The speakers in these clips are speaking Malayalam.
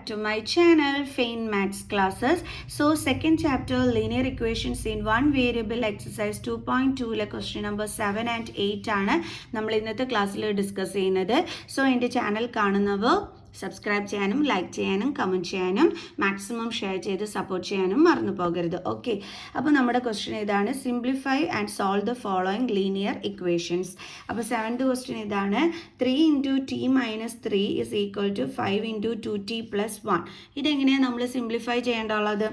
to my channel Fain Maths Classes. So second chapter linear equations in one variable exercise 2.2 ലെ question number 7 and 8 ആണ് നമ്മൾ ഇന്നത്തെ ക്ലാസ്സിൽ ഡിസ്കസ് ചെയ്യുന്നത്. സോ എൻ്റെ ചാനൽ കാണുന്നവർ സബ്സ്ക്രൈബ് ചെയ്യാനും ലൈക്ക് ചെയ്യാനും കമൻറ്റ് ചെയ്യാനും മാക്സിമം ഷെയർ ചെയ്ത് സപ്പോർട്ട് ചെയ്യാനും മറന്നു പോകരുത്. ഓക്കെ, അപ്പോൾ നമ്മുടെ ക്വസ്റ്റ്യൻ ഇതാണ്, simplify and solve the following linear equations. അപ്പോൾ 7th ക്വസ്റ്റ്യൻ ഇതാണ്, 3 × t - 3 = 5 × 2t + 1. ഇതെങ്ങനെയാണ് നമ്മൾ സിംപ്ലിഫൈ ചെയ്യേണ്ടുള്ളത്?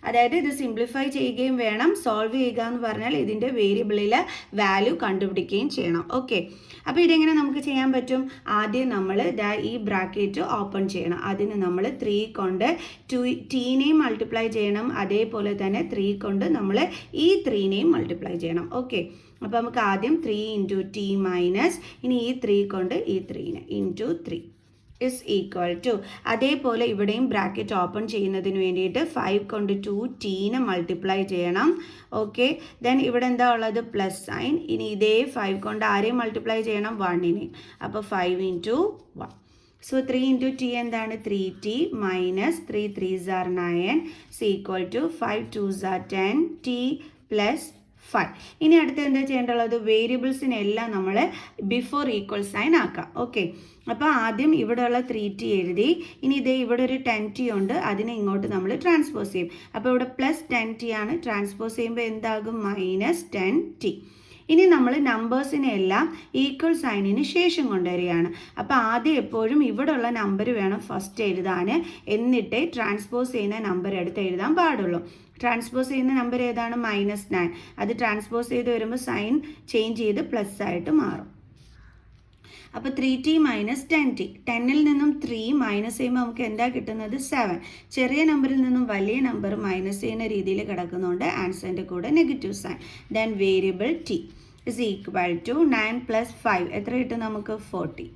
അതായത് ഇത് സിംപ്ലിഫൈ ചെയ്യുകയും വേണം, സോൾവ് ചെയ്യുക എന്ന് പറഞ്ഞാൽ ഇതിൻ്റെ വേരിയബിളിലെ വാല്യൂ കണ്ടുപിടിക്കുകയും ചെയ്യണം. ഓക്കെ, അപ്പോൾ ഇതെങ്ങനെ നമുക്ക് ചെയ്യാൻ പറ്റും? ആദ്യം നമ്മൾ ഈ ബ്രാക്കറ്റ് ഓപ്പൺ ചെയ്യണം. അതിന് നമ്മൾ 3 കൊണ്ട് ടീനെയും മൾട്ടിപ്ലൈ ചെയ്യണം, അതേപോലെ തന്നെ 3 കൊണ്ട് നമ്മൾ ഈ 3നെയും മൾട്ടിപ്ലൈ ചെയ്യണം. ഓക്കെ, അപ്പോൾ നമുക്ക് ആദ്യം 3 × t ഇനി ഈ 3 കൊണ്ട് ഈ 3നെ × 3 = അതേപോലെ ഇവിടെയും ബ്രാക്കറ്റ് ഓപ്പൺ ചെയ്യുന്നതിന് വേണ്ടിയിട്ട് 5 കൊണ്ട് 2tനെ മൾട്ടിപ്ലൈ ചെയ്യണം. ഓക്കെ, ദെൻ ഇവിടെ എന്താ ഉള്ളത്? Plus sine. ഇനി ഇതേ 5 കൊണ്ട് ആരെയും മൾട്ടിപ്ലൈ ചെയ്യണം? 1നെ. അപ്പോൾ 5 × 1. സോ 3 × t എന്താണ്? 3t - 3 3s are 9 = 5 2s are 10 t + 5. ഇനി അടുത്ത് എന്താ ചെയ്യേണ്ടുള്ളത്? വേരിയബിൾസിനെല്ലാം നമ്മൾ ബിഫോർ ഈക്വൽ സൈൻ ആക്കാം. ഓക്കെ, അപ്പോൾ ആദ്യം ഇവിടെയുള്ള 3t എഴുതി. ഇനി ഇതേ ഇവിടെ ഒരു 10t ഉണ്ട്, അതിനെ ഇങ്ങോട്ട് നമ്മൾ ട്രാൻസ്പോസ് ചെയ്യും. അപ്പോൾ ഇവിടെ പ്ലസ് 10t ആണ്, ട്രാൻസ്പോസ് ചെയ്യുമ്പോൾ എന്താകും? -10t. ഇനി നമ്മൾ നമ്പേഴ്സിനെ എല്ലാം ഈക്വൽ സൈനിന് ശേഷം കൊണ്ടുവരികയാണ്. അപ്പോൾ ആദ്യം എപ്പോഴും ഇവിടെയുള്ള നമ്പർ വേണം ഫസ്റ്റ് എഴുതാൻ, എന്നിട്ടേ ട്രാൻസ്പോസ് ചെയ്യുന്ന നമ്പർ എടുത്ത് എഴുതാൻ പാടുള്ളൂ. ട്രാൻസ്പോസ് ചെയ്യുന്ന നമ്പർ ഏതാണ്? -9. അത് ട്രാൻസ്പോസ് ചെയ്ത് വരുമ്പോൾ സൈൻ ചേഞ്ച് ചെയ്ത് പ്ലസ് ആയിട്ട് മാറും. അപ്പോൾ 3t - 10t. 10ൽ നിന്നും 3 മൈനസ് ചെയ്യുമ്പോൾ നമുക്ക് എന്താ കിട്ടുന്നത്? 7. ചെറിയ നമ്പറിൽ നിന്നും വലിയ നമ്പർ മൈനസ് ചെയ്യുന്ന രീതിയിൽ കിടക്കുന്നതുകൊണ്ട് ആൻസറിൻ്റെ കൂടെ negative sign. Then variable t = 9 + 5 എത്ര കിട്ടും നമുക്ക്? 40.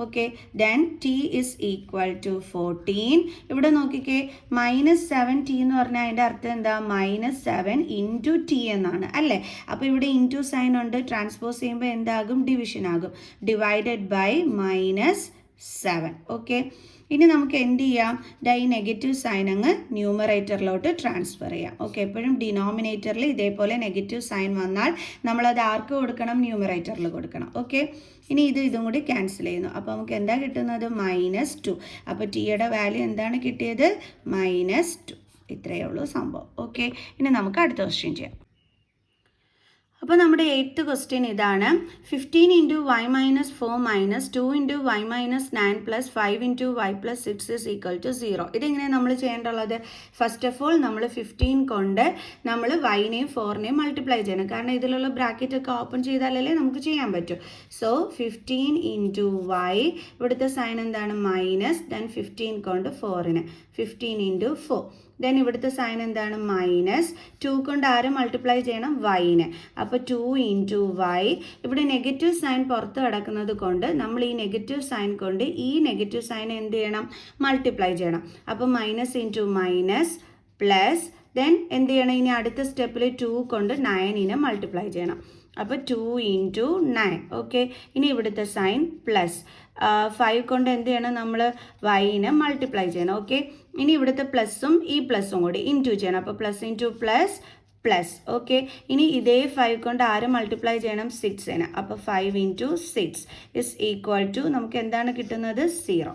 Okay, then t = 14. ഇവിടെ നോക്കിക്കേ, -7t എന്ന് പറഞ്ഞാൽ അതിൻ്റെ അർത്ഥം എന്താ? -7 × t എന്നാണ് അല്ലേ? അപ്പോൾ ഇവിടെ ഇൻറ്റു സൈൻ ഉണ്ട്, ട്രാൻസ്പോസ് ചെയ്യുമ്പോൾ എന്താകും? ഡിവിഷൻ ആകും. Divided by -7. ഓക്കെ, ഇനി നമുക്ക് എന്ത് ചെയ്യാം? ഈ നെഗറ്റീവ് സൈൻ അങ്ങ് ന്യൂമറേറ്ററിലോട്ട് ട്രാൻസ്ഫർ ചെയ്യാം. ഓക്കെ, എപ്പോഴും ഡിനോമിനേറ്ററിൽ ഇതേപോലെ നെഗറ്റീവ് സൈൻ വന്നാൽ നമ്മളത് ആർക്ക് കൊടുക്കണം? ന്യൂമറേറ്ററിൽ കൊടുക്കണം. ഓക്കെ, ഇനി ഇതും കൂടി ക്യാൻസൽ ചെയ്യുന്നു. അപ്പോൾ നമുക്ക് എന്താ കിട്ടുന്നത്? -2. അപ്പോൾ ടിയുടെ വാല്യൂ എന്താണ് കിട്ടിയത്? -2. ഇത്രയേ ഉള്ളൂ സംഭവം. ഓക്കെ, ഇനി നമുക്ക് അടുത്ത ക്വസ്റ്റ്യൻ ചെയ്യാം. അപ്പോൾ നമ്മുടെ 8th ക്വസ്റ്റ്യൻ ഇതാണ്, 15 × y - 4 - 2 × y - 9 + 5 × y + 6 = 0. ഇതെങ്ങനെയാണ് നമ്മൾ ചെയ്യേണ്ടുള്ളത്? ഫസ്റ്റ് ഓഫ് ഓൾ നമ്മൾ 15 കൊണ്ട് നമ്മൾ yനെയും 4നെയും മൾട്ടിപ്ലൈ ചെയ്യണം. കാരണം ഇതിലുള്ള ബ്രാക്കറ്റ് ഒക്കെ ഓപ്പൺ ചെയ്താലല്ലേ നമുക്ക് ചെയ്യാൻ പറ്റും. സോ 15 × y, ഇവിടുത്തെ സൈൻ എന്താണ്? മൈനസ്. ദെൻ 15 കൊണ്ട് 4നെ 15 × 4. ദെൻ ഇവിടുത്തെ സൈൻ എന്താണ്? -2 കൊണ്ട് ആരെ മൾട്ടിപ്ലൈ ചെയ്യണം? yനെ. അപ്പോൾ 2 × y. ഇവിടെ നെഗറ്റീവ് സൈൻ പുറത്ത് കിടക്കുന്നത് കൊണ്ട് നമ്മൾ ഈ നെഗറ്റീവ് സൈൻ കൊണ്ട് ഈ നെഗറ്റീവ് സൈൻ എന്ത് ചെയ്യണം? മൾട്ടിപ്ലൈ ചെയ്യണം. അപ്പോൾ -× പ്ലസ്. ദെൻ എന്ത് ചെയ്യണം? ഇനി അടുത്ത സ്റ്റെപ്പിൽ 2 കൊണ്ട് 9നെ മൾട്ടിപ്ലൈ ചെയ്യണം. അപ്പോൾ 2 × 9. ഓക്കെ, ഇനി ഇവിടുത്തെ സൈൻ പ്ലസ്. 5 കൊണ്ട് എന്ത് ചെയ്യണം? നമ്മൾ yനെ മൾട്ടിപ്ലൈ ചെയ്യണം. ഓക്കെ, ഇനി ഇവിടുത്തെ പ്ലസും ഈ പ്ലസും കൂടി ഇൻറ്റു ചെയ്യണം. അപ്പോൾ പ്ലസ് × പ്ലസ് പ്ലസ്. ഓക്കെ, ഇനി ഇതേ 5 കൊണ്ട് ആര് മൾട്ടിപ്ലൈ ചെയ്യണം? 6നെ. അപ്പോൾ 5 × 6 = നമുക്ക് എന്താണ് കിട്ടുന്നത്? 0.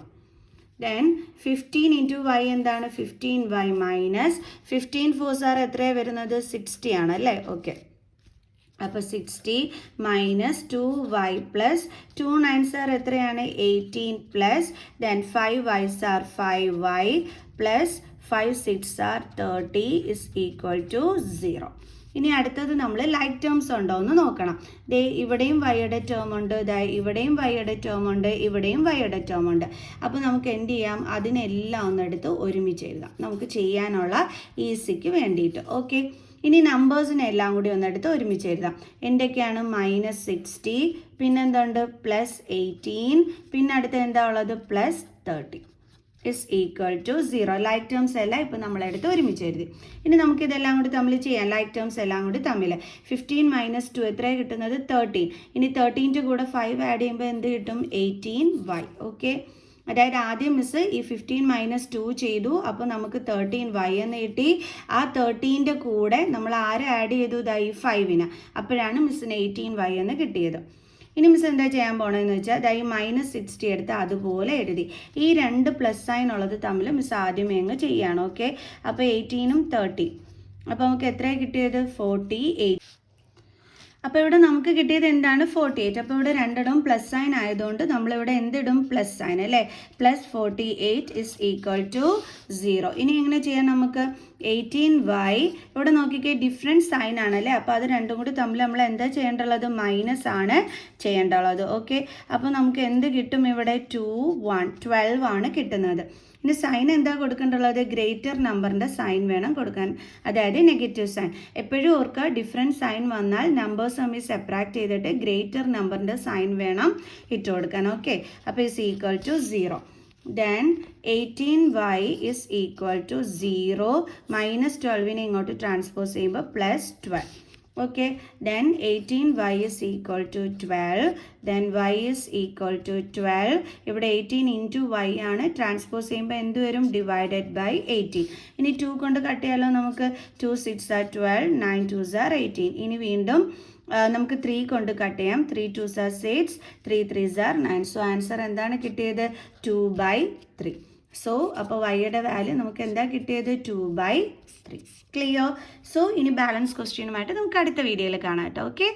ദെൻ 15 × y എന്താണ്? 15y - 15 4s are എത്രയാണ് വരുന്നത്? 60 ആണ് അല്ലേ? ഓക്കെ, അപ്പോൾ 60 - 2y + 2 9s are എത്രയാണ്? 18 + then 5y's are 5y + 5 6s are 30 = 0. ഇനി അടുത്തത് നമ്മൾ ലൈക്ക് ടേംസ് ഉണ്ടോ എന്ന് നോക്കണം. ദേ ഇവിടെയും വൈയുടെ ടേം ഉണ്ട്, ഇവിടെയും വൈയുടെ ടേം ഉണ്ട്, ഇവിടെയും വൈയുടെ ടേം ഉണ്ട്. അപ്പോൾ നമുക്ക് എന്ത് ചെയ്യാം? അതിനെല്ലാം ഒന്നെടുത്ത് ഒരുമിച്ച് എഴുതാം, നമുക്ക് ചെയ്യാനുള്ള ഈസിക്ക് വേണ്ടിയിട്ട്. ഓക്കെ, ഇനി നമ്പേഴ്സിനെ എല്ലാം കൂടി ഒന്നെടുത്ത് ഒരുമിച്ച് എഴുതാം. എന്തൊക്കെയാണ്? -60, പിന്നെന്തുണ്ട്? +18, പിന്നെ അടുത്ത് എന്താ ഉള്ളത്? +30 = 0. ലൈക്ക് ടേംസ് എല്ലാം ഇപ്പം നമ്മളെടുത്ത് ഒരുമിച്ച് എഴുതി. ഇനി നമുക്കിതെല്ലാം കൂടി തമ്മിൽ ചെയ്യാം. ലൈക്ക് ടേംസ് എല്ലാം കൂടി തമ്മിൽ 15 - 2 എത്രയാണ് കിട്ടുന്നത്? 13. ഇനി 13ൻ്റെ കൂടെ 5 ആഡ് ചെയ്യുമ്പോൾ എന്ത് കിട്ടും? 18y. ഓക്കെ, അതായത് ആദ്യം മിസ് ഈ 15 - 2 ചെയ്തു, അപ്പോൾ നമുക്ക് 13y എന്ന് കിട്ടി. ആ 13ൻ്റെ കൂടെ നമ്മൾ ആരെ ആഡ് ചെയ്തു? ഈ 5ന്. അപ്പോഴാണ് മിസ്സിന് 18y എന്ന് കിട്ടിയത്. ഇനി മിസ് എന്താ ചെയ്യാൻ പോകണമെന്ന് വെച്ചാൽ ഈ -60 എടുത്ത് അതുപോലെ എഴുതി. ഈ രണ്ട് പ്ലസ് സൈൻ ഉള്ളത് തമ്മിൽ മിസ് ആദ്യമേ അങ്ങ് ചെയ്യാണ്. ഓക്കെ, അപ്പോൾ 18ഉം 30. അപ്പോൾ നമുക്ക് എത്രയാണ് കിട്ടിയത്? 48. അപ്പോൾ ഇവിടെ നമുക്ക് കിട്ടിയത് എന്താണ്? 48. അപ്പോൾ ഇവിടെ രണ്ടിടവും പ്ലസ് സൈൻ ആയതുകൊണ്ട് നമ്മളിവിടെ എന്തിടും? പ്ലസ് സൈൻ അല്ലേ. +48 = 0. ഇനി എങ്ങനെ ചെയ്യാം നമുക്ക്? 18y ഇവിടെ നോക്കിക്കേ, ഡിഫറെൻറ്റ് സൈൻ ആണല്ലേ. അപ്പോൾ അത് രണ്ടും കൂടി തമ്മിൽ നമ്മൾ എന്താ ചെയ്യേണ്ടുള്ളത്? മൈനസ് ആണ് ചെയ്യേണ്ടുള്ളത്. ഓക്കെ, അപ്പോൾ നമുക്ക് എന്ത് കിട്ടും? ഇവിടെ 2 1 12 ആണ് കിട്ടുന്നത്. ഇനി സൈൻ എന്താ കൊടുക്കേണ്ടുള്ളത്? ഗ്രേറ്റർ നമ്പറിൻ്റെ സൈൻ വേണം കൊടുക്കാൻ, അതായത് നെഗറ്റീവ് സൈൻ. എപ്പോഴും ഓർക്കുക, ഡിഫറെൻറ്റ് സൈൻ വന്നാൽ നമ്പേഴ്സ് തമ്മിൽ സെപ്പറേറ്റ് ചെയ്തിട്ട് ഗ്രേറ്റർ നമ്പറിൻ്റെ സൈൻ വേണം ഇട്ട് കൊടുക്കാൻ. ഓക്കെ, അപ്പോൾ = 0. Then 18y = 0. -12നെ ഇങ്ങോട്ട് ട്രാൻസ്പോസ് ചെയ്യുമ്പോൾ +12. Okay, then 18y = 12. Then y = 12. ഇവിടെ 18 into y ആണ്. ട്രാൻസ്പോസ് ചെയ്യുമ്പോൾ എന്ത് വരും? /18. ഇനി 2 കൊണ്ട് കട്ട് ചെയ്യാലോ നമുക്ക്. 2 6 are 12, 9 2s are 18. ഇനി വീണ്ടും നമുക്ക് 3 കൊണ്ട് കട്ട് ചെയ്യാം. 3 2s are 6, 3 3s are 9. So answer എന്താണ് കിട്ടിയത്? 2/3. സോ അപ്പോൾ വൈയുടെ വാല്യൂ നമുക്ക് എന്താ കിട്ടിയത്? 2/3. ക്ലിയർ? സോ ഇനി ബാലൻസ് ക്വസ്റ്റ്യനുമായിട്ട് നമുക്ക് അടുത്ത വീഡിയോയിൽ കാണാം കേട്ടോ. ഓക്കെ.